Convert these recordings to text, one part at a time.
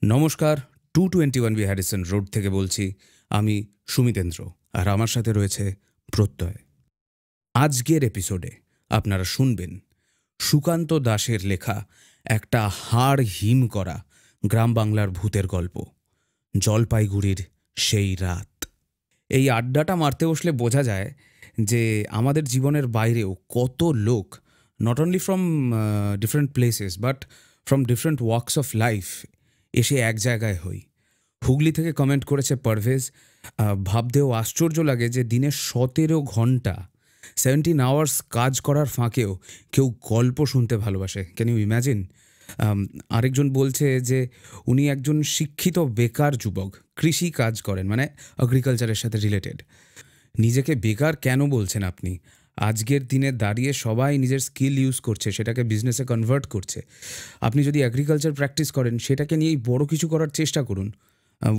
নমস্কার, 221 Harrison road থেকে বলছি। আমি সুমিতেন্দ্র, আর আমার সাথে রয়েছে প্রত্যয়। আজকের এপিসোডে আপনারা শুনবেন সুকান্ত দাশের লেখা একটা হাড় হিম করা গ্রাম বাংলার ভূতের গল্প, জলপাইগুড়ির সেই রাত। এই আড্ডাটা মারতে বসলে বোঝা যায় যে আমাদের জীবনের বাইরেও কত লোক, not only from different places but from different works of life, এসে এক জায়গায় হই। হুগলি থেকে কমেন্ট করেছে পারভেজ। ভাবতেও আশ্চর্য লাগে যে দিনে 17 ঘন্টা 17 আওয়ার্স কাজ করার ফাঁকেও কেউ গল্প শুনতে ভালোবাসে। Can you imagine? আরেকজন বলছে যে উনি একজন শিক্ষিত বেকার যুবক, কৃষি কাজ করেন, মানে এগ্রিকালচারের সাথে রিলেটেড। নিজেকে বেকার কেন বলছেন আপনি? আজকের দিনে দাঁড়িয়ে সবাই নিজের স্কিল ইউজ করছে, সেটাকে বিজনেসে কনভার্ট করছে। আপনি যদি এগ্রিকালচার প্র্যাকটিস করেন, সেটাকে নিয়েই বড় কিছু করার চেষ্টা করুন।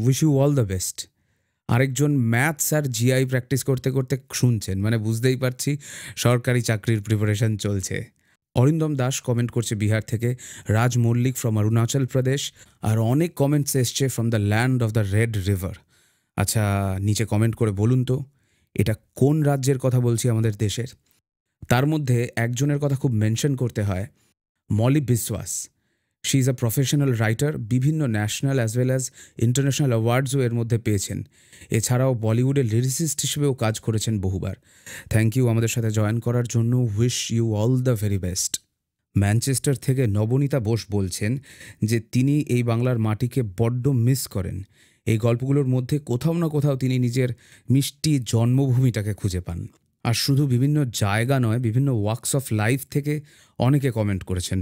Wish you all the best. আরেকজন ম্যাথস আর জিআই প্র্যাকটিস করতে করতে শুনছেন, মানে বুঝতেই পারছি সরকারি চাকরির প্রিপারেশন চলছে। অরিন্দম দাস কমেন্ট করছে বিহার থেকে, রাজ মল্লিক ফ্রম অরুণাচল প্রদেশ, আর অনেক কমেন্টস এসছে from the land of the red river. আচ্ছা, নিচে কমেন্ট করে বলুন তো এটা কোন রাজ্যের কথা বলছি আমাদের দেশের। তার মধ্যে একজনের কথা খুব মেনশন করতে হয়, Molly Biswas. She is a professional writer, বিভিন্ন national as well as international অ্যাওয়ার্ডসও এর মধ্যে পেয়েছেন। এছাড়াও বলিউডের লিরিসিস্ট হিসেবেও কাজ করেছেন বহুবার। থ্যাংক ইউ আমাদের সাথে জয়েন করার জন্য। Wish you all the very best. Manchester থেকে নবনীতা বোস বলছেন যে তিনি এই বাংলার মাটিকে বড্ড মিস করেন। এই গল্পগুলোর মধ্যে কোথাও না কোথাও তিনি নিজের মিষ্টি জন্মভূমিটাকে খুঁজে পান। আর শুধু বিভিন্ন জায়গা নয়, বিভিন্ন ওয়ার্কস অফ লাইফ থেকে অনেকে কমেন্ট করেছেন,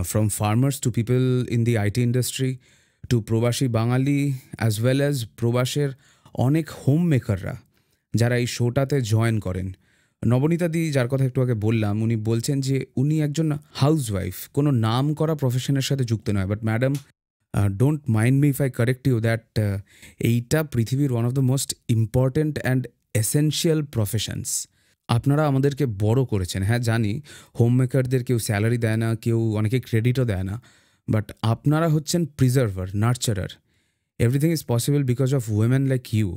from farmers to people in the IT industry to প্রবাসী বাঙালি অ্যাজ ওয়েল অ্যাজ প্রবাসের অনেক হোম মেকাররা যারা এই শোটাতে জয়েন করেন। নবনীতাদি, যার কথা একটু আগে বললাম, উনি বলছেন যে উনি একজন হাউসওয়াইফ, কোনো নাম করা প্রফেশনের সাথে যুক্ত নয়। But madam, don't mind me if I correct you that এইটা পৃথিবীর one of the most important and essential professions. আপনারা আমাদেরকে বড় করেছেন, হ্যাঁ জানি হোম মেকারদের কেউ স্যালারি দেয় না, কেউ অনেকে ক্রেডিটও দেয় না, বাট আপনারা হচ্ছেন preserver, nurturer. Everything is possible because of women like you.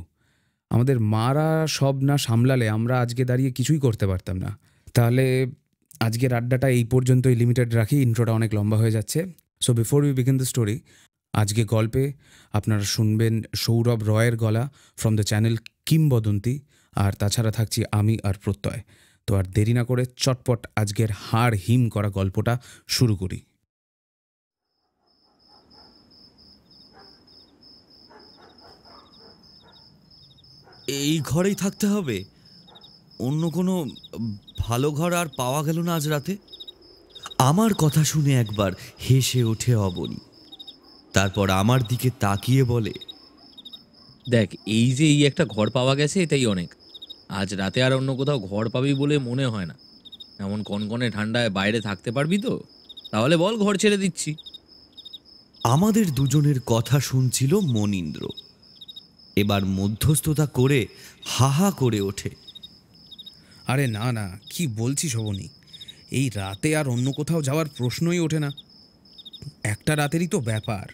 আমাদের মারা সব না সামলালে আমরা আজকে দাঁড়িয়ে কিছুই করতে পারতাম না। তাহলে আজকের আড্ডাটা এই পর্যন্তই লিমিটেড রাখি, ইন্ট্রোটা অনেক লম্বা হয়ে যাচ্ছে। So before we begin the story, আজকে গল্পে আপনারা শুনবেন সৌরভ রয়ের গলা ফ্রম দ্য চ্যানেল কিংবদন্তি, আর তাছাড়া থাকছি আমি আর প্রত্যয়। তো আর দেরি না করে চটপট আজকের হাড় হিম করা গল্পটা শুরু করি। এই ঘরেই থাকতে হবে? অন্য কোনো ভালো ঘর আর পাওয়া গেল না আজ রাতে? আমার কথা শুনে একবার হেসে ওঠে অবনী, তারপর আমার দিকে তাকিয়ে বলে, দেখ, এই যে এই একটা ঘর পাওয়া গেছে এটাই অনেক। আজ রাতে আর অন্য কোথাও ঘর পাবি বলে মনে হয় না। এমন কনকনে ঠান্ডায় বাইরে থাকতে পারবি তো? তাহলে বল, ঘর ছেড়ে দিচ্ছি। আমাদের দুজনের কথা শুনছিল মনীন্দ্র। এবার মধ্যস্থতা করে হাহা করে ওঠে, আরে না না, কি বলছি শোভনী, এই রাতে আর অন্য কোথাও যাওয়ার প্রশ্নই ওঠে না। একটা রাতেরই তো ব্যাপার,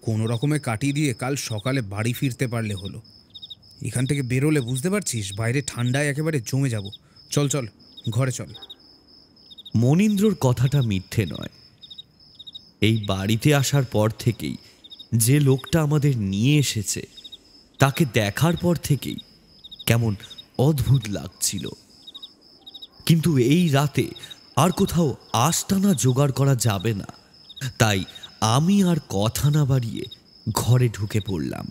কোনো রকমে কাটিয়ে দিয়ে কাল সকালে বাড়ি ফিরতে পারলে হলো। এখান থেকে বেরোলে বুঝতে পারছিস বাইরে ঠান্ডায় একেবারে জমে যাব। চল চল, ঘরে চল। মনীন্দ্রর কথাটা মিথ্যে নয়। এই বাড়িতে আসার পর থেকেই যে লোকটা আমাদের নিয়ে এসেছে, তাকে দেখার পর থেকেই কেমন অদ্ভুত লাগছিল। কিন্তু এই রাতে আর কোথাও আস্তানা জোগাড় করা যাবে না, তাই আমি আর কথা না বাড়িয়ে ঘরে ঢুকে পড়লাম।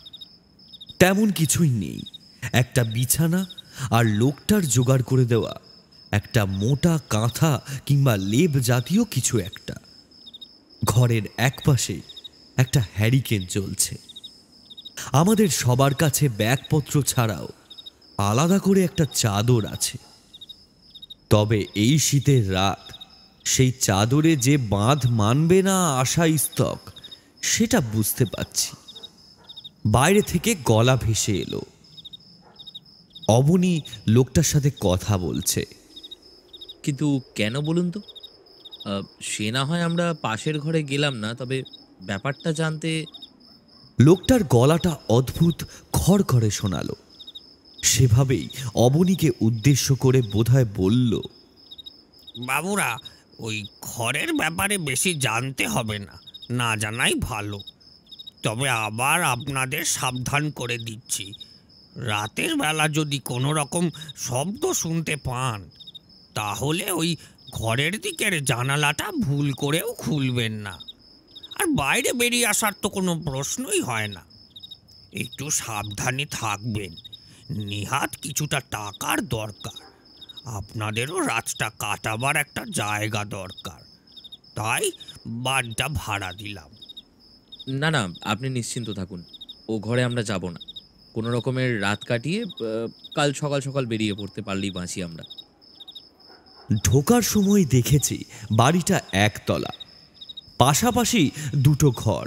তেমন কিছুই নেই, একটা বিছানা আর লোকটার জোগাড় করে দেওয়া একটা মোটা কাঁথা কিংবা লেপ জাতীয় কিছু একটা। ঘরের একপাশে একটা হ্যারিকেন জ্বলছে। আমাদের সবার কাছে ব্যাগপত্র ছাড়াও আলাদা করে একটা চাদর আছে। তবে এই শীতের রাত সেই চাদরে যে বাঁধ মানবে না আশা স্তক, সেটা বুঝতে পারছি। বাইরে থেকে গলা ভেসে এলো, অবনী লোকটার সাথে কথা বলছে। কিন্তু কেন বলুন তো? সে না হয় আমরা পাশের ঘরে গেলাম না, তবে ব্যাপারটা জানতে লোকটার গলাটা অদ্ভুত খড়খড়ে শোনালো। সেভাবেই অবনীকে উদ্দেশ্য করে বোধহয় বলল, বাবুরা, ওই ঘরের ব্যাপারে বেশি জানতে হবে না, না জানাই ভালো। তবে আবার আপনাদের সাবধান করে দিচ্ছি, রাতের বেলা যদি কোনো রকম শব্দ শুনতে পান তাহলে ওই ঘরের দিকের জানালাটা ভুল করেও খুলবেন না। আর বাইরে বেরিয়ে আসার তো কোনো প্রশ্নই হয় না। একটু সাবধানে থাকবেন, নিহাত কিছুটা টাকার দরকার, আপনাদেরও রাতটা কাটাবার একটা জায়গা দরকার, তাই বাড়িটা ভাড়া দিলাম। না না, আপনি নিশ্চিন্ত থাকুন, ও ঘরে আমরা যাব না। কোনো রকমের রাত কাটিয়ে কাল সকাল সকাল বেরিয়ে পড়তে পারলেই বাঁচি আমরা। ঢোকার সময় দেখেছি বাড়িটা একতলা, পাশাপাশি দুটো ঘর,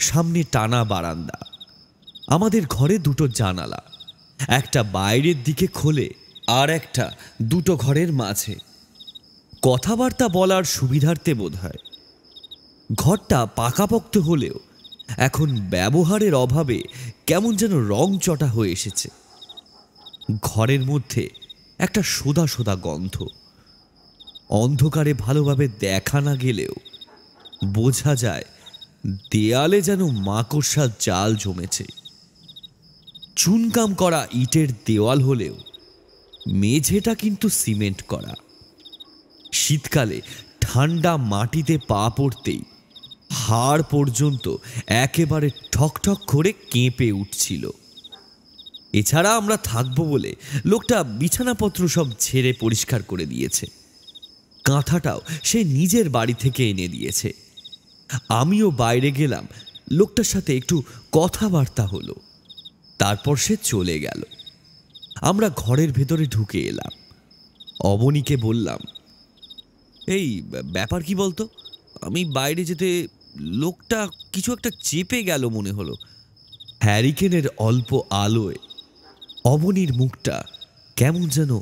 সামনে টানা বারান্দা। আমাদের ঘরে দুটো জানালা, একটা বাইরের দিকে খোলে আর একটা দুটো ঘরের মাঝে। কথাবার্তা বলার সুবিধার্থে বোধহয়। ঘরটা পাকাপোক্ত হলেও এখন ব্যবহারের অভাবে কেমন যেন রং চটা হয়ে এসেছে। ঘরের মধ্যে একটা সোদা সোদা গন্ধ। অন্ধকারে ভালোভাবে দেখা না গেলেও বোঝা যায় দেয়ালে যেন মাকড়সার জাল জমেছে। চুনকাম করা ইটের দেওয়াল হলেও মেঝেটা কিন্তু সিমেন্ট করা। শীতকালে ঠান্ডা মাটিতে পা পড়তেই হাড় পর্যন্ত একেবারে ঠকঠক করে কেঁপে উঠছিল। এছাড়া আমরা থাকবো বলে লোকটা বিছানাপত্র সব ঝেড়ে পরিষ্কার করে দিয়েছে। কাঁথাটাও সে নিজের বাড়ি থেকে এনে দিয়েছে। আমিও বাইরে গেলাম, লোকটার সাথে একটু কথাবার্তা হলো, তারপর সে চলে গেল। আমরা ঘরের ভেতরে ঢুকে এলাম। অবনীকে বললাম, এই ব্যাপার কি বলতো? আমি বাইরে যেতে লোকটা কিছু একটা চেপে গেল মনে হলো। হ্যারিকেনের অল্প আলোয় অবনীর মুখটা কেমন যেন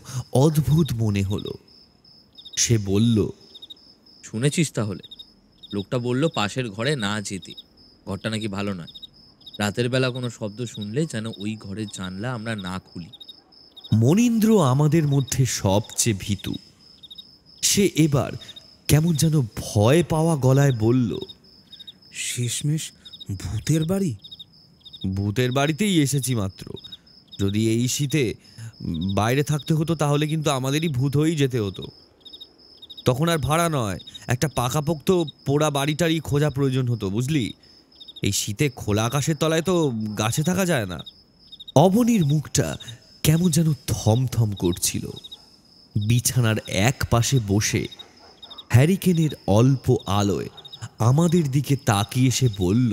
অদ্ভুত মনে হলো। সে বলল, শুনেছিস তাহলে? লোকটা বলল পাশের ঘরে না যেতে, ঘরটা নাকি ভালো নয়। রাতের বেলা কোনো শব্দ শুনলে যেন ওই ঘরের জানলা আমরা না খুলি। মনীন্দ্র আমাদের মধ্যে সবচেয়ে ভীতু। সে এবার কেমন যেন ভয় পাওয়া গলায় বলল, শেষমেশ ভূতের বাড়ি? ভূতের বাড়িতেই এসেছি মাত্র। যদি এই শীতে বাইরে থাকতে হতো তাহলে কিন্তু আমাদেরই ভূত হয়েই যেতে হতো। তখন আর ভাড়া নয়, একটা পাকাপোক্ত পোড়া বাড়িটারই খোঁজা প্রয়োজন হতো, বুঝলি? এই শীতে খোলা আকাশের তলায় তো গাছে থাকা যায় না। অবনীর মুখটা কেমন যেন থমথম করছিল। বিছানার এক পাশে বসে হ্যারিকেনের অল্প আলোয় আমাদের দিকে তাকিয়ে সে বলল,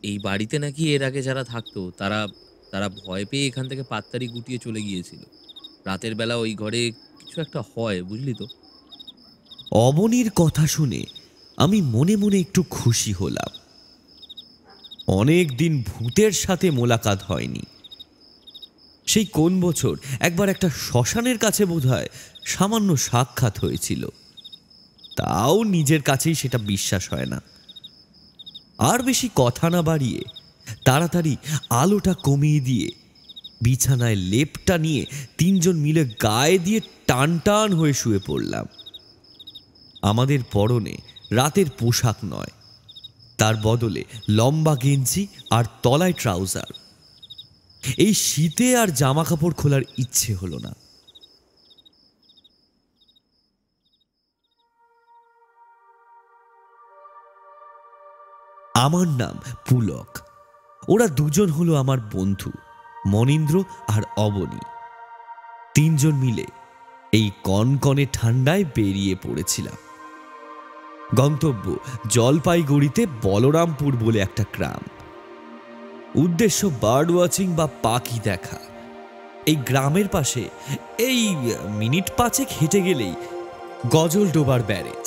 এই বাড়িতে নাকি এর আগে যারা থাকতো তারা তারা ভয় পেয়ে এখান থেকে পাত্তারি গুটিয়ে চলে গিয়েছিল। রাতের বেলা ওই ঘরে কিছু একটা হয়, বুঝলি তো। অবনীর কথা শুনে আমি মনে মনে একটু খুশি হলাম। অনেক দিন ভূতের সাথে মোলাকাত হয়নি। সেই কোন বছর একবার একটা শ্মশানের কাছে বোধহয় সামান্য সাক্ষাৎ হয়েছিল, তাও নিজের কাছেই সেটা বিশ্বাস হয় না। আর বেশি কথা না বাড়িয়ে তাড়াতাড়ি আলোটা কমিয়ে দিয়ে বিছানায় লেপটা নিয়ে তিনজন মিলে গায়ে দিয়ে টান টান হয়ে শুয়ে পড়লাম। আমাদের পরনে রাতের পোশাক নয়, তার বদলে লম্বা গেঞ্জি আর তলায় ট্রাউজার। এই শীতে আর জামা কাপড় খোলার ইচ্ছে হলো না। আমার নাম পুলক। ওরা দুজন হলো আমার বন্ধু, মনীন্দ্র আর অবনী। তিনজন মিলে এই কনকনে ঠান্ডায় বেরিয়ে পড়েছিলাম। গন্তব্য জলপাইগুড়িতে বলরামপুর বলে একটা গ্রাম। উদ্দেশ্য বার্ড ওয়াচিং বা পাখি দেখা। এই গ্রামের পাশে এই মিনিট 5 হেঁটে গেলেই গজলডোবার ব্যারেজ।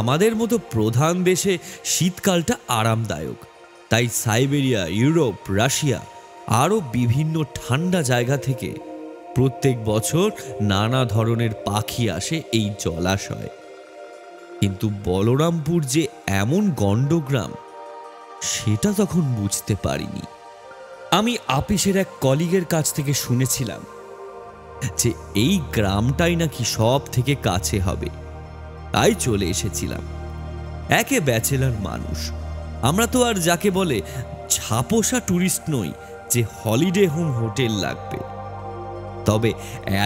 আমাদের মতো প্রধান দেশে শীতকালটা আরামদায়ক, তাই সাইবেরিয়া, ইউরোপ, রাশিয়া আরও বিভিন্ন ঠান্ডা জায়গা থেকে প্রত্যেক বছর নানা ধরনের পাখি আসে এই জলাশয়ে। কিন্তু বলরামপুর যে এমন গণ্ডগ্রাম সেটা তখন বুঝতে পারিনি। আমি আপিসের এক কলিগের কাছ থেকে শুনেছিলাম যে এই গ্রামটাই নাকি সব থেকে কাছে হবে, তাই চলে এসেছিলাম। একে ব্যাচেলার মানুষ, আমরা তো আর যাকে বলে ছাপোষা ট্যুরিস্ট নই যে হলিডে হোম হোটেল লাগবে। তবে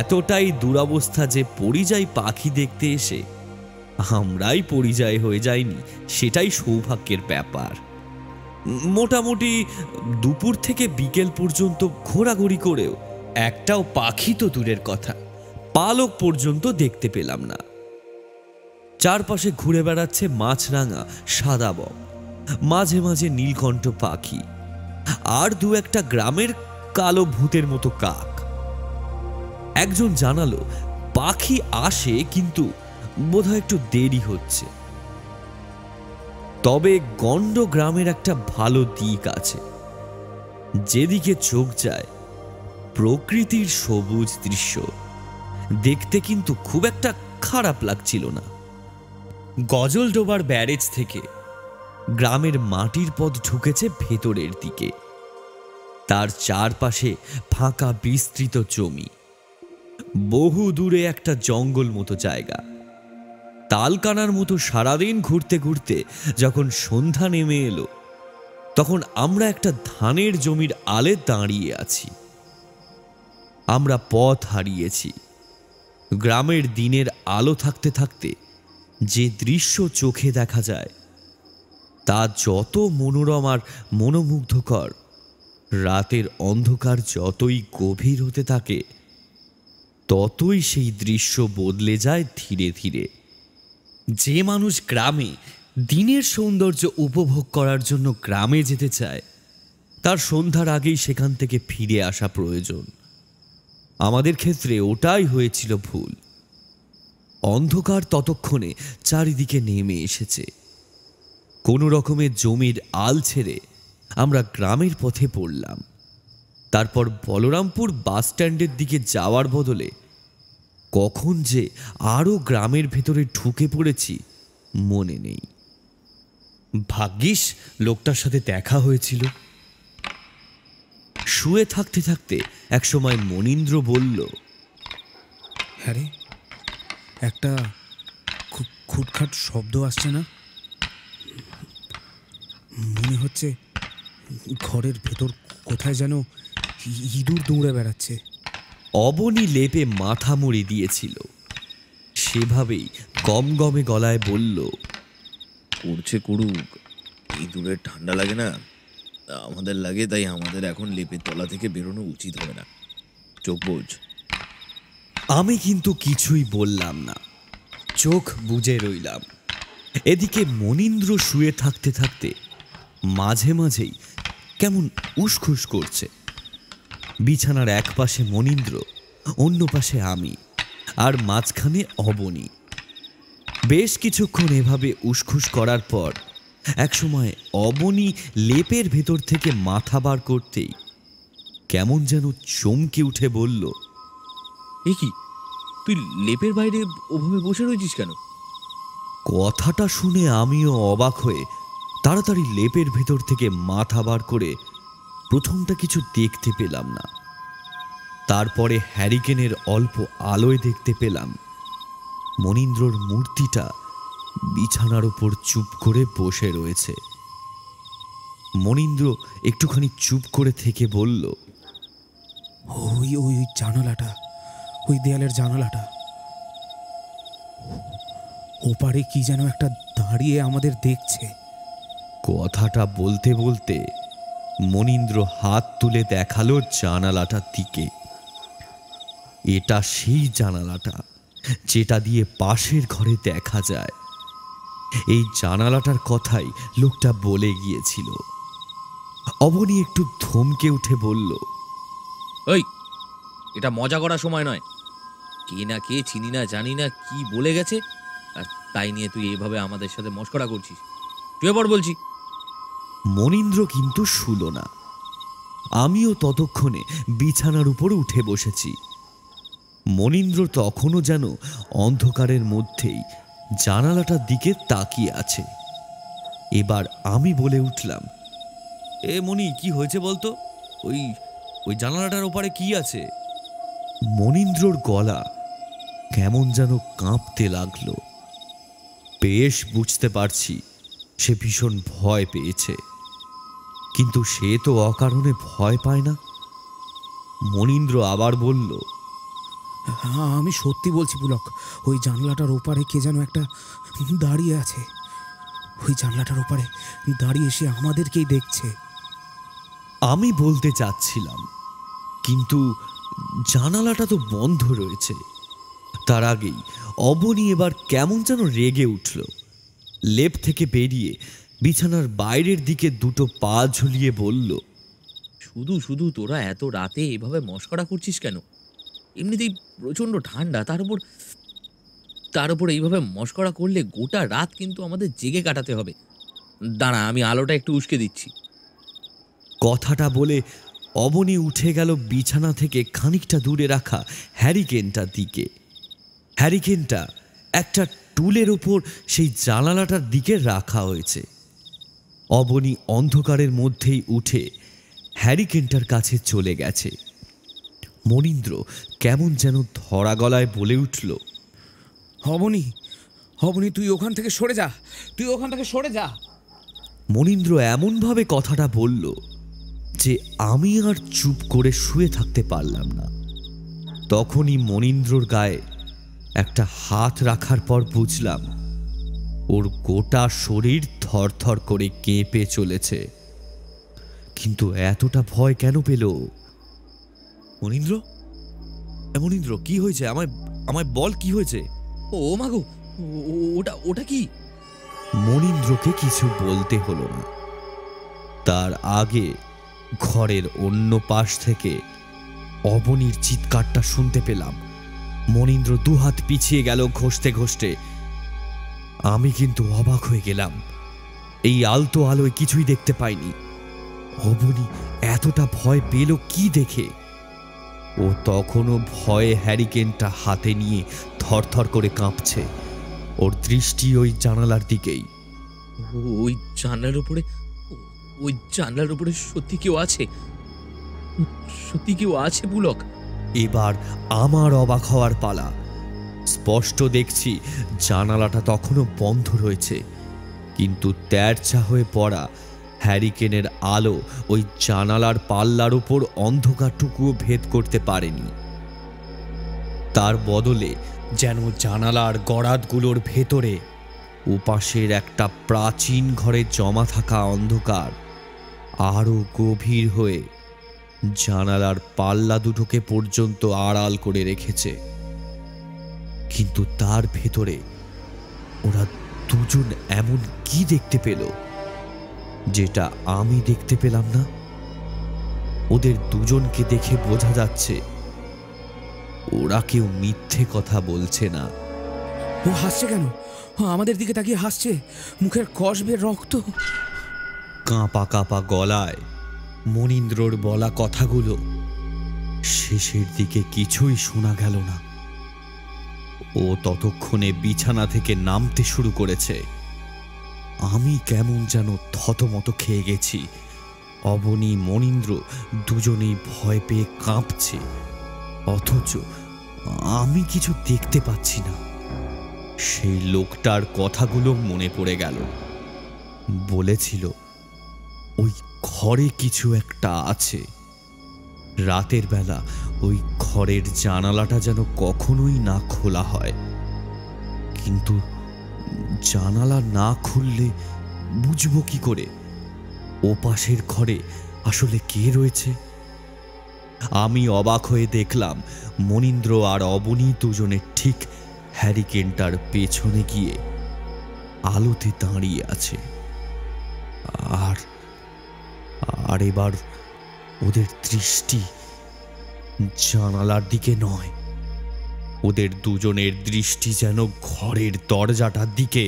এতটাই দুরবস্থা যে পরিযায়ী পাখি দেখতে এসে আমরাই পরিযায়ী হয়ে যাইনি, সেটাই সৌভাগ্যের ব্যাপার। মোটামুটি দুপুর থেকে বিকেল পর্যন্ত ঘোরাঘুরি করেও একটাও পাখি তো দূরের কথা, পালক পর্যন্ত দেখতে পেলাম না। চারপাশে ঘুরে বেড়াচ্ছে মাছরাঙা সাদা বক, মাঝে মাঝে নীলকণ্ঠ পাখি, আর দু একটা গ্রামের কালো ভূতের মতো কাক। একজন জানালো পাখি আসে, কিন্তু বোধহয় একটু দেরি হচ্ছে। তবে গন্ড গ্রামের একটা ভালো দিক আছে, যেদিকে চোখ যায় প্রকৃতির সবুজ দৃশ্য দেখতে কিন্তু খুব একটা খারাপ লাগছিল না। গজলডোবার ব্যারেজ থেকে গ্রামের মাটির পথ ঢুকেছে ভেতরের দিকে। তার চারপাশে ফাঁকা বিস্তৃত জমি, বহু দূরে একটা জঙ্গল মতো জায়গা। তালকানার মতো সারাদিন ঘুরতে ঘুরতে যখন সন্ধ্যা নেমে এলো, তখন আমরা একটা ধানের জমির আলে দাঁড়িয়ে আছি। আমরা পথ হারিয়েছি। গ্রামের দিনের আলো থাকতে থাকতে যে দৃশ্য চোখে দেখা যায় তা যত মনোরম আর মনোমুগ্ধকর, রাতের অন্ধকার যতই গভীর হতে থাকে ততই সেই দৃশ্য বদলে যায় ধীরে ধীরে। যে মানুষ গ্রামে দিনের সৌন্দর্য উপভোগ করার জন্য গ্রামে যেতে চায়, তার সন্ধ্যার আগেই সেখান থেকে ফিরে আসা প্রয়োজন। আমাদের ক্ষেত্রে ওটাই হয়েছিল ভুল। অন্ধকার ততক্ষণে চারিদিকে নেমে এসেছে। কোনো রকমে জমির আল ছেড়ে আমরা গ্রামের পথে পড়লাম। তারপর বলরামপুর বাস স্ট্যান্ডের দিকে যাওয়ার বদলে কখন যে আরও গ্রামের ভেতরে ঢুকে পড়েছি মনে নেই। ভাগ্যিস লোকটার সাথে দেখা হয়েছিল। শুয়ে থাকতে থাকতে একসময় মনীন্দ্র বলল, হ্যাঁ রে, একটা খুটখাট শব্দ আসছে না? মনে হচ্ছে ঘরের ভেতর কোথায় যেন ইঁদুর দৌড়ে বেড়াচ্ছে। অবনী লেপে মাথা মুড়ি দিয়েছিল, সেভাবেই গমগমে গলায় বলল, করছে করুক, ইঁদুরের ঠান্ডা লাগে না, আমাদের লাগে, তাই আমাদের এখন লেপের তলা থেকে বেরোনো উচিত হবে না। চোখ বোঝ। আমি কিন্তু কিছুই বললাম না, চোখ বুজে রইলাম। এদিকে মনীন্দ্র শুয়ে থাকতে থাকতে মাঝে মাঝেই কেমন উসখুস করছে। বিছানার এক পাশে মনীন্দ্র, অন্য পাশে আমি, আর মাঝখানে অবনী। বেশ কিছুক্ষণ এভাবে উসখুস করার পর একসময় অবনী লেপের ভেতর থেকে মাথা বার করতেই কেমন যেন চমকে উঠে বলল, এ কি, তুই লেপের বাইরে ওভাবে বসে রয়েছিস কেন? কথাটা শুনে আমিও অবাক হয়ে তাড়াতাড়ি লেপের ভেতর থেকে মাথা বার করে প্রথমটা কিছু দেখতে পেলাম না। তারপরে হ্যারিকেনের অল্প আলোয় দেখতে পেলাম মনীন্দ্রর মূর্তিটা বিছানার উপর চুপ করে বসে রয়েছে। মনীন্দ্র একটুখানি চুপ করে থেকে বলল, ওই ওই জানালাটা, ওই দেয়ালের জানালাটা, ওপারে কি যেন একটা দাঁড়িয়ে আমাদের দেখছে। কথাটা বলতে বলতে মনীন্দ্র হাত তুলে দেখালো জানালাটার দিকে। এটা সেই জানালাটা যেটা দিয়ে পাশের ঘরে দেখা যায়। এই জানালাটার কথাই লোকটা বলে গিয়েছিল। অবনী একটু ধমকে উঠে বলল, ওই, এটা মজা করার সময় নয়। কে না কে, চিনি না জানি না, কি বলে গেছে, আর তাই নিয়ে তুই এইভাবে আমাদের সাথে মস্করা করছিস। শুয়ে পড় বলছি। মনীন্দ্র কিন্তু শুলো না। আমিও ততক্ষণে বিছানার উপর উঠে বসেছি। মনীন্দ্র তখনও যেন অন্ধকারের মধ্যেই জানালাটার দিকে তাকিয়ে আছে। এবার আমি বলে উঠলাম, এ মনি, কি হয়েছে বলতো? ওই ওই জানালাটার ওপারে কি আছে? মনীন্দ্রর গলা কেমন যেন কাঁপতে লাগলো। বেশ বুঝতে পারছি সে ভীষণ ভয় পেয়েছে, কিন্তু সে তো অকারণে ভয় পায় না। মনীন্দ্র আবার বলল, হ্যাঁ, আমি সত্যি বলছি পুলক, ওই জানলাটার ওপারে কে যেন একটা দাঁড়িয়ে আছে। ওই জানলাটার ওপারে দাঁড়িয়ে এসে আমাদেরকেই দেখছে। আমি বলতে চাচ্ছিলাম, কিন্তু জানালাটা তো বন্ধ রয়েছে। তার আগেই অবনী এবার কেমন যেন রেগে উঠল। লেপ থেকে বেরিয়ে বিছানার বাইরের দিকে দুটো পা ঝুলিয়ে বলল, শুধু শুধু তোরা এত রাতে এভাবে মশকরা করছিস কেন? এমনিতেই প্রচণ্ড ঠান্ডা, তার উপর এইভাবে মশকরা করলে গোটা রাত কিন্তু আমাদের জেগে কাটাতে হবে। দাঁড়া, আমি আলোটা একটু উস্কে দিচ্ছি। কথাটা বলে অবনী উঠে গেল বিছানা থেকে খানিকটা দূরে রাখা হ্যারিকেনটার দিকে। হ্যারিকেনটা একটা টুলের ওপর সেই জানালাটার দিকে রাখা হয়েছে। অবনী অন্ধকারের মধ্যেই উঠে হ্যারিকেনটার কাছে চলে গেছে। মনীন্দ্র কেমন যেন ধরা গলায় বলে উঠল, অবনী, অবনী, তুই ওখান থেকে সরে যা, তুই ওখান থেকে সরে যা। মনীন্দ্র এমনভাবে কথাটা বলল যে আমি আর চুপ করে শুয়ে থাকতে পারলাম না। তখনই মনীন্দ্রর গায়ে একটা হাত রাখার পর বুঝলাম ওর গোটা শরীর থরথর করে কেঁপে চলেছে। কিন্তু এতটা ভয় কেন পেল? মনীন্দ্র, মনীন্দ্র, কি হয়েছে? আমায় আমায় বল, কি হয়েছে? ও মাগো, ওটা ওটা কি? মনীন্দ্রকে কিছু বলতে হলো না। তার আগে ঘরের অন্য পাশ থেকে অবনীর চিৎকারটা শুনতে পেলাম। মনীন্দ্র দুহাত পিছিয়ে গেল ঘষতে ঘষতে। আমি কিন্তু অবাক হয়ে গেলাম। এই আলতো আলোয় কিছুই দেখতে পাইনি। অবনী এতটা ভয় পেল কি দেখে? ও তখনও ভয়ে হ্যারিকেনটা হাতে নিয়ে থরথর করে কাঁপছে। ওর দৃষ্টি ওই জানালার দিকেই। ওই জানলার উপরে, ওই জানলার উপরে সত্যি কেউ আছে? সত্যি কেউ আছে পুলক? এবার আমার অবাক হওয়ার পালা। স্পষ্ট দেখছি জানালাটা তখনও বন্ধ রয়েছে, কিন্তু তেরছা হয়ে পড়া হ্যারিকেনের আলো ওই জানালার পাল্লার উপর অন্ধকারটুকুও ভেদ করতে পারেনি। তার বদলে যেন জানালার গড়াতগুলোর ভেতরে ওপাশের একটা প্রাচীন ঘরে জমা থাকা অন্ধকার আরও গভীর হয়ে জানালার পাল্লা দুটোকে পর্যন্ত আড়াল করে রেখেছে। কিন্তু তার ভেতরে ওরা দুজন এমন কি দেখতে পেল যেটা আমি দেখতে পেলাম না? ওদের দুজনকে দেখে বোঝা যাচ্ছে ওরা কেউ মিথ্যে কথা বলছে না। ও হাসছে কেন? আমাদের দিকে তাকিয়ে হাসছে, মুখের কষবে রক্ত। কাঁপা কাঁপা গলায় মনীন্দ্রর বলা কথাগুলো শেষের দিকে কিছুই শোনা গেল না। ও ততক্ষণে বিছানা থেকে নামতে শুরু করেছে। আমি কেমন যেন থতমত খেয়ে গেছি। অবনী, মনীন্দ্র দুজনেই ভয় পেয়ে কাঁপছে, অথচ আমি কিছু দেখতে পাচ্ছি না। সেই লোকটার কথাগুলো মনে পড়ে গেল। বলেছিল ওই ঘরে কিছু একটা আছে। রাতের বেলা ওই ঘরের জানালাটা যেন কখনোই না খোলা হয়, কিন্তু জানালা না খুললে বুঝবো কি করে ও পাশের ঘরে আসলে কে রয়েছে? আমি অবাক হয়ে দেখলাম মনীন্দ্র আর অবনী দুজনে ঠিক হ্যারিকেনটার পেছনে গিয়ে আলোতে দাঁড়িয়ে আছে। আর আর এবার ওদের দৃষ্টি জানালার দিকে নয়, ওদের দুজনের দৃষ্টি যেন ঘরের দরজাটার দিকে।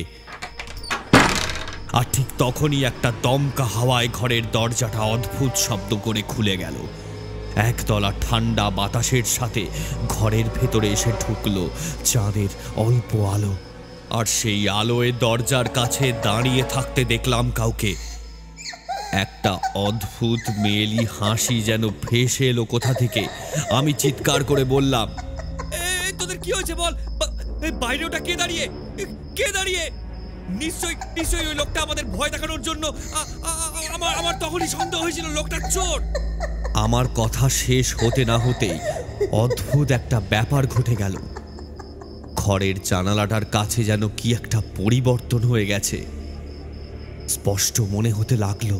আর ঠিক তখনই একটা দমকা হাওয়ায় ঘরের দরজাটা অদ্ভুত শব্দ করে খুলে গেল। একদলা ঠান্ডা বাতাসের সাথে ঘরের ভেতরে এসে ঢুকলো চাঁদের অল্প আলো। আর সেই আলোয় দরজার কাছে দাঁড়িয়ে থাকতে দেখলাম কাউকে। একটা অদ্ভুত মেয়েলি হাসি যেন ভেসে এলো কোথা থেকে। আমি চিৎকার করে বললাম, তোদের কি হয়েছে বল? বাইরে ওটা কে দাঁড়িয়ে? কে দাঁড়িয়ে? নিশ্চয়ই ওই লোকটা আমাদের ভয় দেখানোর জন্য। আমার তখনই সন্দেহ হয়েছিল লোকটা চোর। আমার কথা শেষ হতে না হতেই অদ্ভুত একটা ব্যাপার ঘটে গেল। ঘরের জানালাটার কাছে যেন কি একটা পরিবর্তন হয়ে গেছে। স্পষ্ট মনে হতে লাগলো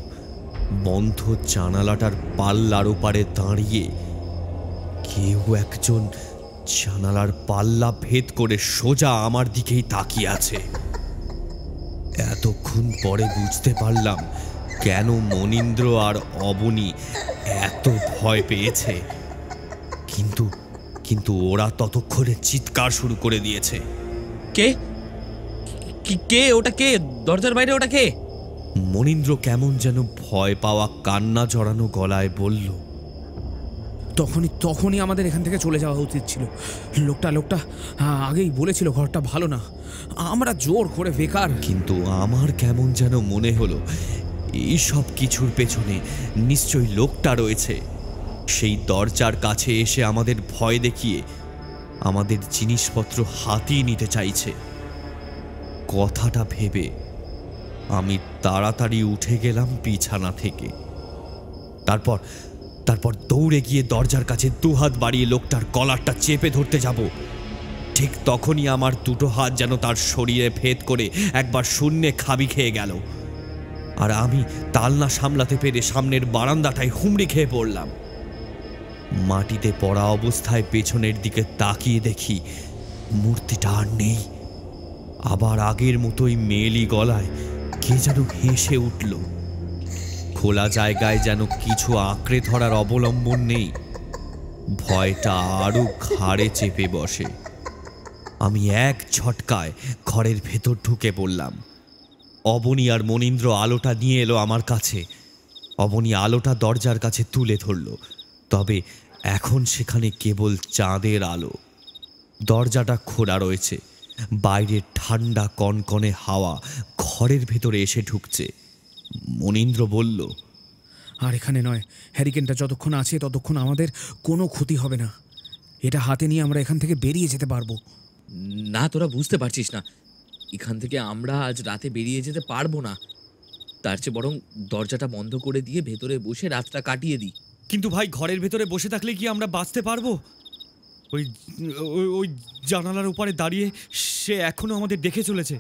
বন্ধ জানালাটার পাল্লার ওপারে দাঁড়িয়ে কেউ একজন জানালার পাল্লা ভেদ করে সোজা আমার দিকেই তাকিয়ে আছে। এতক্ষণ পরে বুঝতে পারলাম কেন মনীন্দ্র আর অবনী এত ভয় পেয়েছে। কিন্তু ওরা ততক্ষণে চিৎকার শুরু করে দিয়েছে। কে কে ওটা? কে দরজার বাইরে? ওটা কে? মনীন্দ্র কেমন যেন ভয় পাওয়া কান্না জড়ানো গলায় বলল, তখনই আমাদের এখান থেকে চলে যাওয়া উচিত ছিল। লোকটা আগেই বলেছিল ঘরটা ভালো না, আমরা জোর করে বেকার। কিন্তু আমার কেমন যেন মনে হলো এই সব কিছুর পেছনে নিশ্চয়ই লোকটা রয়েছে। সেই দরজার কাছে এসে আমাদের ভয় দেখিয়ে আমাদের জিনিসপত্র হাতিয়ে নিতে চাইছে। কথাটা ভেবে আমি তাড়াতাড়ি উঠে গেলাম বিছানা থেকে। তারপর দৌড়ে গিয়ে দরজার কাছে দুহাত বাড়িয়ে লোকটার কলারটা চেপে ধরতে যাব। ঠিক তখনই আমার দুটো হাত যেন তার শরীরে ভেদ করে একবার শূন্যে খাবি খেয়ে গেল, আর আমি তালনা সামলাতে পেরে সামনের বারান্দাটায় হুমড়ি খেয়ে পড়লাম। মাটিতে পড়া অবস্থায় পেছনের দিকে তাকিয়ে দেখি মূর্তিটা আর নেই। আবার আগের মতোই মেয়েলি গলায় কে যেন হেসে উঠল। খোলা জায়গায় যেন কিছু আঁকড়ে ধরার অবলম্বন নেই। ভয়টা আরো ঘাড়ে চেপে বসে। আমি এক ঝটকায় ঘরের ভেতর ঢুকে পড়লাম। অবনী আর মনীন্দ্র আলোটা নিয়ে এলো আমার কাছে। অবনী আলোটা দরজার কাছে তুলে ধরল, তবে এখন সেখানে কেবল চাঁদের আলো। দরজাটা খোলা রয়েছে। বাইরে ঠান্ডা কনকনে হাওয়া ঘরের ভেতরে এসে ঢুকছে। মনীন্দ্র বলল, আর এখানে নয়, হ্যারিকেনটা যতক্ষণ আছে ততক্ষণ আমাদের কোনো ক্ষতি হবে না। এটা হাতে নিয়ে আমরা এখান থেকে বেরিয়ে যেতে পারবো। না, তোরা বুঝতে পারছিস না, এখান থেকে আমরা আজ রাতে বেরিয়ে যেতে পারবো না। তার চেয়ে বরং দরজাটা বন্ধ করে দিয়ে ভেতরে বসে রাতটা কাটিয়ে দিই। কিন্তু ভাই, ঘরের ভেতরে বসে থাকলে কি আমরা বাঁচতে পারবো? ওই জানালার উপরে দাঁড়িয়ে সে এখনো আমাদের দেখে চলেছে।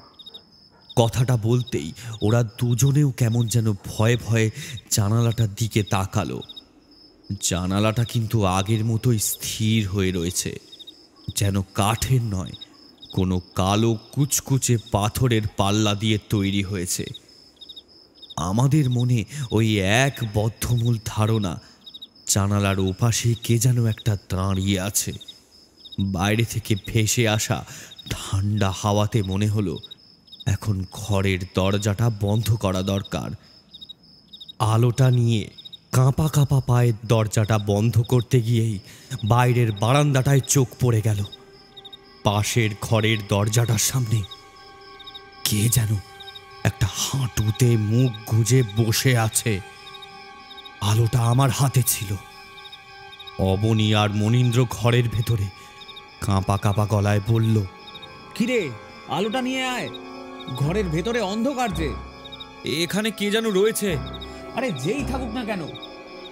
কথাটা বলতেই ওরা দুজনেও কেমন যেন ভয়ে ভয়ে জানালাটার দিকে তাকালো। জানালাটা কিন্তু আগের মতোই স্থির হয়ে রয়েছে, যেন কাঠের নয়, কোনো কালো কুচকুচে পাথরের পাল্লা দিয়ে তৈরি হয়েছে। আমাদের মনে ওই এক বদ্ধমূল ধারণা, জানালার ওপাশে কে যেন একটা দাঁড়িয়ে আছে। বাইরে থেকে ভেসে আসা ঠান্ডা হাওয়াতে মনে হলো এখন ঘরের দরজাটা বন্ধ করা দরকার। আলোটা নিয়ে কাঁপা কাঁপা পায়ে দরজাটা বন্ধ করতে গিয়েই বাইরের বারান্দাটায় চোখ পড়ে গেল। পাশের ঘরের দরজাটার সামনে কে যেন একটা হাঁটুতে মুখ গুজে বসে আছে। আলোটা আমার হাতে ছিল। অবনী আর মনীন্দ্র ঘরের ভেতরে কাঁপা কাঁপা গলায় বলল, কিরে, আলোটা নিয়ে আয়, ঘরের ভেতরে অন্ধকার যে। এখানে কে যেন রয়েছে। আরে যেই থাকুক না কেন,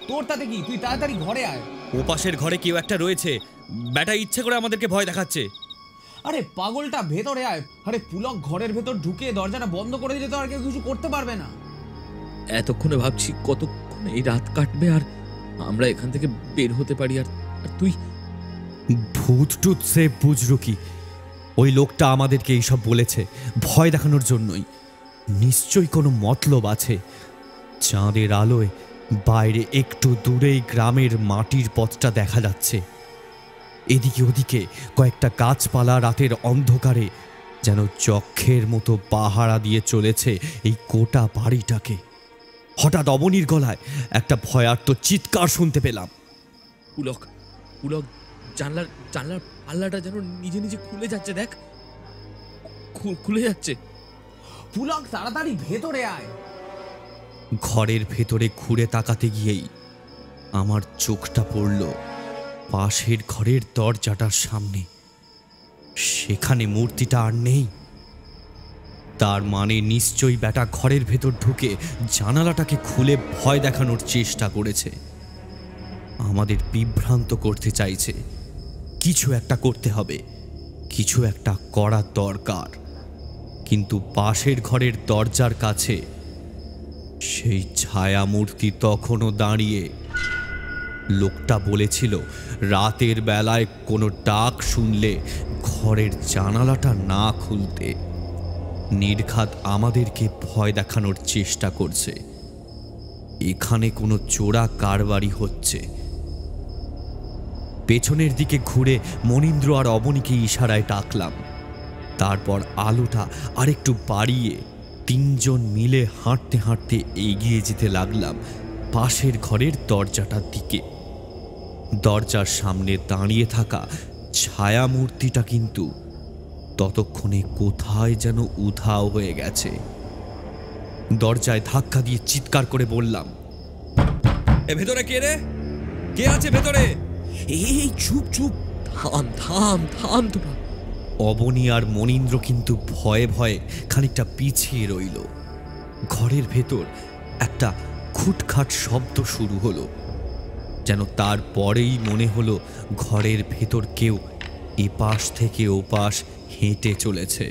তোর তাতে কি, তুই তাড়াতাড়ি ঘরে আয়। ও পাশের ঘরে কেউ একটা রয়েছে, ব্যাটা ইচ্ছে করে আমাদেরকে ভয় দেখাচ্ছে। আরে পাগলটা, ভেতরে আয়। আরে পুলক ঘরের ভেতর ঢুকে দরজাটা বন্ধ করে দিলে তো আর কেউ কিছু করতে পারবে না। এতক্ষণে ভাবছি কতক্ষণ এই রাত কাটবে আর আমরা এখান থেকে বের হতে পারি। আর তুই ভূত টুত সে বুঝলো কি? ওই লোকটা আমাদেরকে এইসব বলেছে ভয় দেখানোর জন্যই। নিশ্চয়ই কোনো মতলব আছে। চাঁদের আলোয় বাইরে একটু দূরেই গ্রামের মাটির পথটা দেখা যাচ্ছে। এদিকে ওদিকে কয়েকটা গাছপালা রাতের অন্ধকারে যেন চক্ষের মতো পাহারা দিয়ে চলেছে এই গোটা বাড়িটাকে। হঠাৎ অবনীর গলায় একটা ভয়ার্ত চিৎকার শুনতে পেলাম। পুলক জানলার পাল্লাটা যেন নিজে নিজে খুলে যাচ্ছে। দেখ, খুলে যাচ্ছে। পুলক তাড়াতাড়ি ভেতরে আয়। ঘরের ভেতরে ঘুরে তাকাতে গিয়েই আমার চোখটা পড়ল পাশের ঘরের দরজাটার সামনে। সেখানে মূর্তিটা আর নেই। তার মানে নিশ্চয়ই ব্যাটা ঘরের ভেতর ঢুকে জানালাটাকে খুলে ভয় দেখানোর চেষ্টা করেছে, আমাদের বিভ্রান্ত করতে চাইছে। কিছু একটা করতে হবে, কিছু একটা করা দরকার। কিন্তু পাশের ঘরের দরজার কাছে সেই ছায়া মূর্তি তখনও দাঁড়িয়ে। লোকটা বলেছিল রাতের বেলায় কোনো ডাক শুনলে ঘরের জানালাটা না খুলতে। নির্ঘাত আমাদেরকে ভয় দেখানোর চেষ্টা করছে। এখানে কোনো চোরা কারবারি হচ্ছে। পেছনের দিকে ঘুরে মনীন্দ্র আর অবনীকে ইশারায় ডাকলাম। তারপর আলোটা আরেকটু বাড়িয়ে তিনজন মিলে হাঁটতে হাঁটতে এগিয়ে যেতে লাগলাম পাশের ঘরের দরজাটার দিকে। দরজার সামনে দাঁড়িয়ে থাকা ছায়া মূর্তিটা কিন্তু ততক্ষণে কোথায় যেন উধাও হয়ে গেছে। দরজায় ধাক্কা দিয়ে চিৎকার করে বললাম, এ ভেতরে কে রে? কে আছে ভেতরে? এই চুপ চুপ, থাম থাম থাম তোরা। অবনী আর মনীন্দ্র কিন্তু ভয়ে ভয়ে খানিকটা পিছিয়ে রইল। ঘরের ভেতর একটা খুটখাট শব্দ শুরু হলো, যেন তারপরেই মনে হলো ঘরের ভেতর কেউ এপাশ থেকে ওপাশ হেঁটে চলেছে।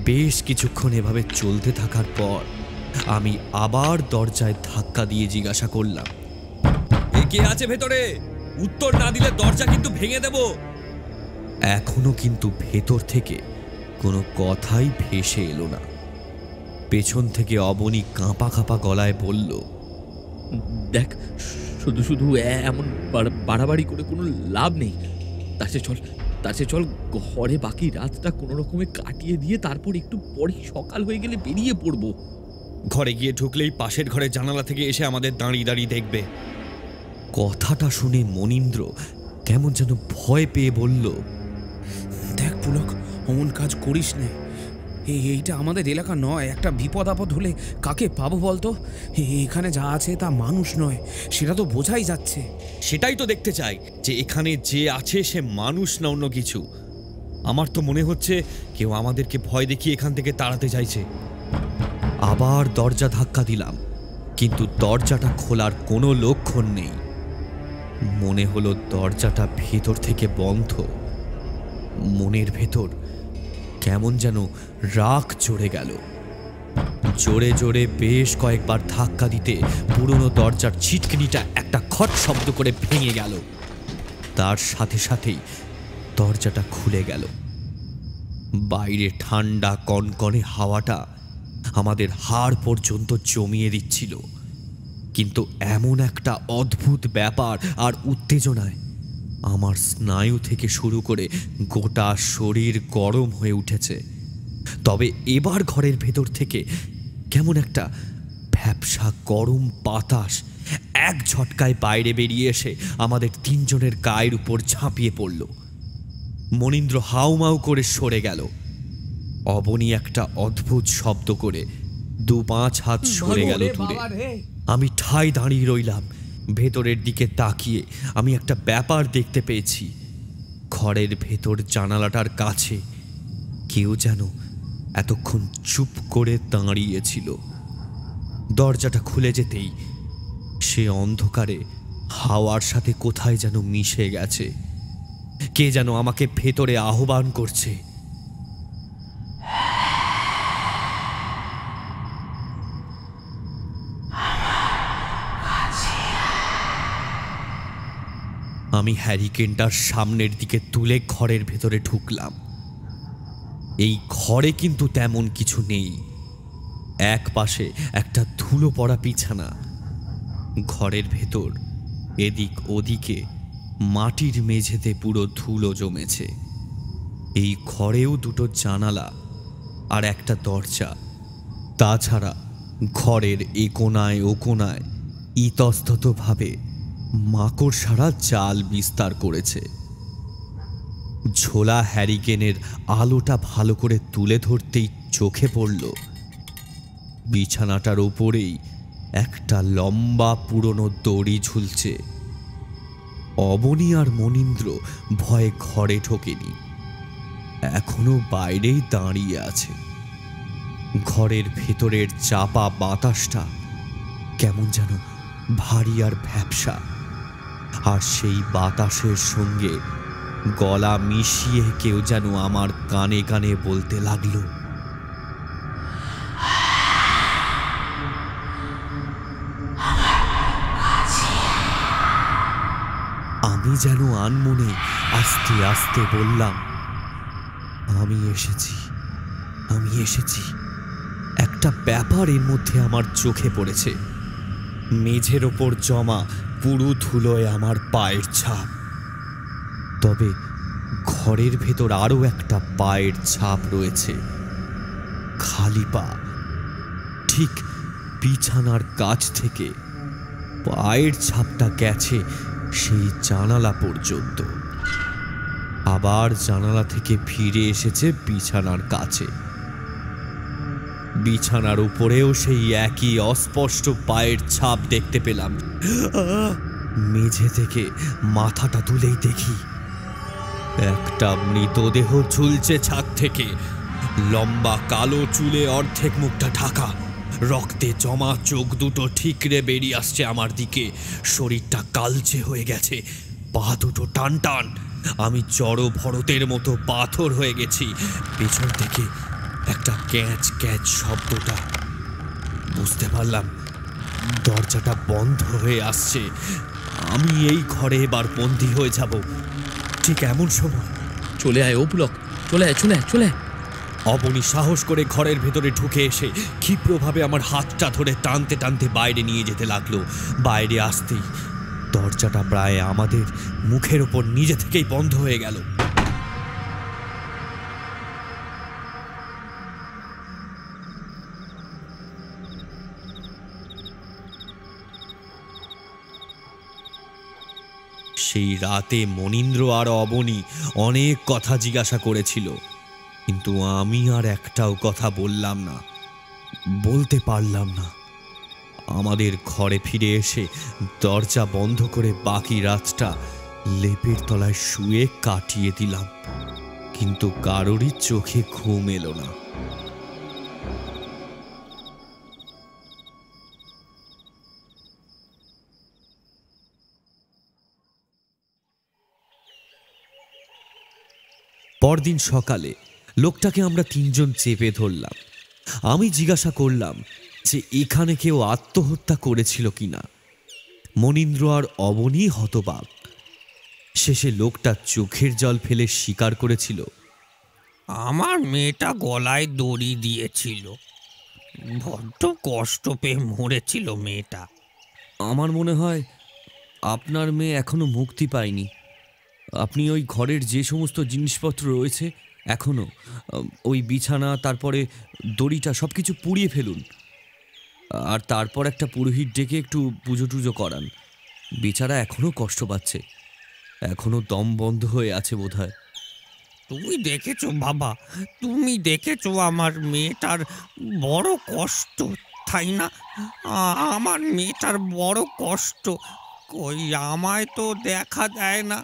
বেশ কিছুক্ষণ এভাবে চলতে থাকার পর আমি আবার দরজায় ধাক্কা দিয়ে জিজ্ঞাসা করলাম, এ কে আছে ভেতরে? উত্তর না দিলে দরজা কিন্তু ভেঙে দেব। এখনো কিন্তু ভেতর থেকে কোনো কথাই ভেসে এলো না। পেছন থেকে অবনী কাঁপা কাঁপা গলায় বলল, দেখ, শুধু শুধু এমন বাড়াবাড়ি করে কোনো লাভ নেই। তার চেয়ে চল ঘরে বাকি রাতটা কোনো রকমে কাটিয়ে দিয়ে তারপর একটু পরে সকাল হয়ে গেলে বেরিয়ে পড়বো। ঘরে গিয়ে ঢুকলেই পাশের ঘরের জানালা থেকে এসে আমাদের দাঁড়িয়ে দাঁড়িয়ে দেখবে। কথাটা শুনে মনীন্দ্র কেমন যেন ভয় পেয়ে বলল, দেখ পুলক, অমন কাজ করিস নে। এইটা আমাদের এলাকা নয়। একটা বিপদ আপদ হলে কাকে পাবো বলতো? এখানে যা আছে তা মানুষ নয়, সেটা তো বোঝাই যাচ্ছে। সেটাই তো দেখতে চাই যে এখানে যে আছে সে মানুষ না অন্য কিছু। আমার তো মনে হচ্ছে কেউ আমাদেরকে ভয় দেখিয়ে এখান থেকে তাড়াতে চাইছে। আবার দরজা ধাক্কা দিলাম, কিন্তু দরজাটা খোলার কোনো লক্ষণ নেই। মনে হলো দরজাটা ভেতর থেকে বন্ধ। মনের ভেতর কেমন যেন রাগ চড়ে গেল। জোরে জোরে বেশ কয়েকবার ধাক্কা দিতে পুরনো দরজার ছিটকিনিটা একটা খট শব্দ করে ভেঙে গেল। তার সাথে সাথেই দরজাটা খুলে গেল। বাইরে ঠান্ডা কনকনে হাওয়াটা আমাদের হাড় পর্যন্ত জমিয়ে দিচ্ছিল। কিন্তু এমন একটা অদ্ভুত ব্যাপার আর উত্তেজনায় আমার স্নায়ু থেকে শুরু করে গোটা শরীর গরম হয়ে উঠেছে। তবে এবার ঘরের ভেতর থেকে কেমন একটা ভ্যাপসা গরম বাতাস এক ঝটকায় বাইরে বেরিয়ে এসে আমাদের তিনজনের গায়ের উপর ঝাঁপিয়ে পড়ল। মনীন্দ্র হাউমাউ করে সরে গেল। অবনী একটা অদ্ভুত শব্দ করে 2-5 হাত সরে গেল দূরে। আমি ঠায় দাঁড়িয়ে রইলাম। ভেতরের দিকে তাকিয়ে আমি একটা ব্যাপার দেখতে পেয়েছি। ঘরের ভেতর জানালাটার কাছে কেউ যেন এতক্ষণ চুপ করে দাঁড়িয়েছিল। দরজাটা খুলে যেতেই সে অন্ধকারে হাওয়ার সাথে কোথায় যেন মিশে গেছে। কে যেন আমাকে ভেতরে আহ্বান করছে। আমি হ্যারিকেনটার সামনের দিকে তুলে ঘরের ভেতরে ঢুকলাম। এই ঘরে কিন্তু তেমন কিছু নেই। এক পাশে একটা ধুলো পড়া বিছানা। ঘরের ভেতর এদিক ওদিকে মাটির মেঝেতে পুরো ধুলো জমেছে। এই ঘরেও 2টো জানালা আর একটা দরজা। তাছাড়া ঘরের এ কোণায় ও কোণায় ইতস্ততভাবে মাকড়সারা জাল বিস্তার করেছে। ঝোলা হ্যারিকেনের আলোটা ভালো করে তুলে ধরতেই চোখে পড়ল বিছানাটার ওপরেই একটা লম্বা পুরনো দড়ি ঝুলছে। অবনী আর মনীন্দ্র ভয়ে ঘরে ঢোকেনি, এখনো বাইরেই দাঁড়িয়ে আছে। ঘরের ভেতরের চাপা বাতাসটা কেমন যেন ভারী আর ভ্যাপসা, আর সেই বাতাসের সঙ্গে গলা মিশিয়ে কেউ যেন আমার কানে কানে বলতে লাগলো, আমি যেন আনমনে আস্তে আস্তে বললাম, আমি এসেছি, আমি এসেছি। একটা ব্যাপার এর মধ্যে আমার চোখে পড়েছে। মেঝের ওপর জমা পুরু ধুলোয় আমার পায়ের ছাপ, তবে ঘরের ভেতর আরো একটা পায়ের ছাপ রয়েছে, খালি পা। ঠিক বিছানার কাছ থেকে পায়ের ছাপটা গেছে সেই জানালা পর্যন্ত, আবার জানালা থেকে ফিরে এসেছে বিছানার কাছে। বিছানার উপরেও সেই একই অস্পষ্ট পায়ের ছাপ দেখতে পেলাম। মেঝে থেকে মাথাটা তুলেই দেখি একটা মৃতদেহ ঝুলছে ছাদ থেকে। লম্বা কালো চুলে অর্ধেক মুখটা ঢাকা, রক্তে জমা চোখ দুটো ঠিকরে বেরিয়ে আসছে আমার দিকে। শরীরটা কালচে হয়ে গেছে, পা দুটো টান টান। আমি জড় ভরতের মতো পাথর হয়ে গেছি। পেছন থেকে একটা ক্যাচ ক্যাচ শব্দটা, বুঝতে পারলাম দরজাটা বন্ধ হয়ে আসছে। আমি এই ঘরে এবার বন্দী হয়ে যাব। ঠিক এমন সময় চলে আয় ও পুলক, চলে আয়, চলে আয়, চলে আয়। অবনী সাহস করে ঘরের ভেতরে ঢুকে এসে ক্ষিপ্রভাবে আমার হাতটা ধরে টানতে টানতে বাইরে নিয়ে যেতে লাগলো। বাইরে আসতেই দরজাটা প্রায় আমাদের মুখের ওপর নিজে থেকেই বন্ধ হয়ে গেল। সেই রাতে মনীন্দ্র আর অবনী অনেক কথা জিজ্ঞাসা করেছিল, কিন্তু আমি আর একটাও কথা বললাম না, বলতে পারলাম না। আমাদের ঘরে ফিরে এসে দরজা বন্ধ করে বাকি রাতটা লেপের তলায় শুয়ে কাটিয়ে দিলাম, কিন্তু কারোরই চোখে ঘুম এলো না। পরদিন সকালে লোকটাকে আমরা তিনজন চেপে ধরলাম। আমি জিজ্ঞাসা করলাম যে এখানে কেউ আত্মহত্যা করেছিল কিনা। মনীন্দ্র আর অবনী হতবাক। শেষে লোকটা চোখের জল ফেলে স্বীকার করেছিল, আমার মেয়েটা গলায় দড়ি দিয়েছিল, বড্ড কষ্ট পেয়ে মরেছিল মেয়েটা। আমার মনে হয় আপনার মেয়ে এখনো মুক্তি পায়নি। আপনি ওই ঘরের যে সমস্ত জিনিসপত্র রয়েছে এখনো, ওই বিছানা, তারপরে দড়িটা, সব কিছু পুড়িয়ে ফেলুন। আর তারপর একটা পুরোহিত ডেকে একটু পুজো টুজো করান। বেচারা এখনো কষ্ট পাচ্ছে, এখনো দম বন্ধ হয়ে আছে বোধহয়। তুমি দেখেছো বাবা, তুমি দেখেছো আমার মেয়েটার বড় কষ্ট, তাই না? আমার মেয়েটার বড় কষ্ট, কই আমায় তো দেখা দেয় না।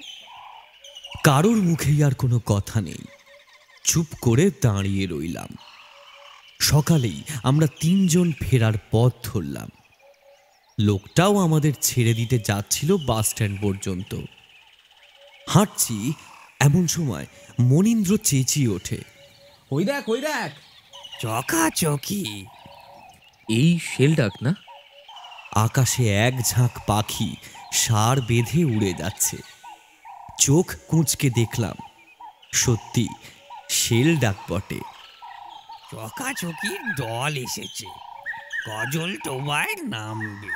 কারোর মুখেই আর কোনো কথা নেই। চুপ করে দাঁড়িয়ে রইলাম। সকালেই আমরা তিনজন ফেরার পথ ধরলাম। লোকটাও আমাদের ছেড়ে দিতে যাচ্ছিল বাস স্ট্যান্ড পর্যন্ত। হাঁটছি, এমন সময় মনীন্দ্র চেঁচিয়ে ওঠে, ওই দেখ, ওই দেখ। চকাচকি। এই শেলডাক না? আকাশে এক ঝাঁক পাখি সার বেঁধে উড়ে যাচ্ছে। চোখ কুঁচকে দেখলাম, সত্যি শেল ডাক বটে। চকাচকির দল এসেছে, গজল টোবায় নামবে।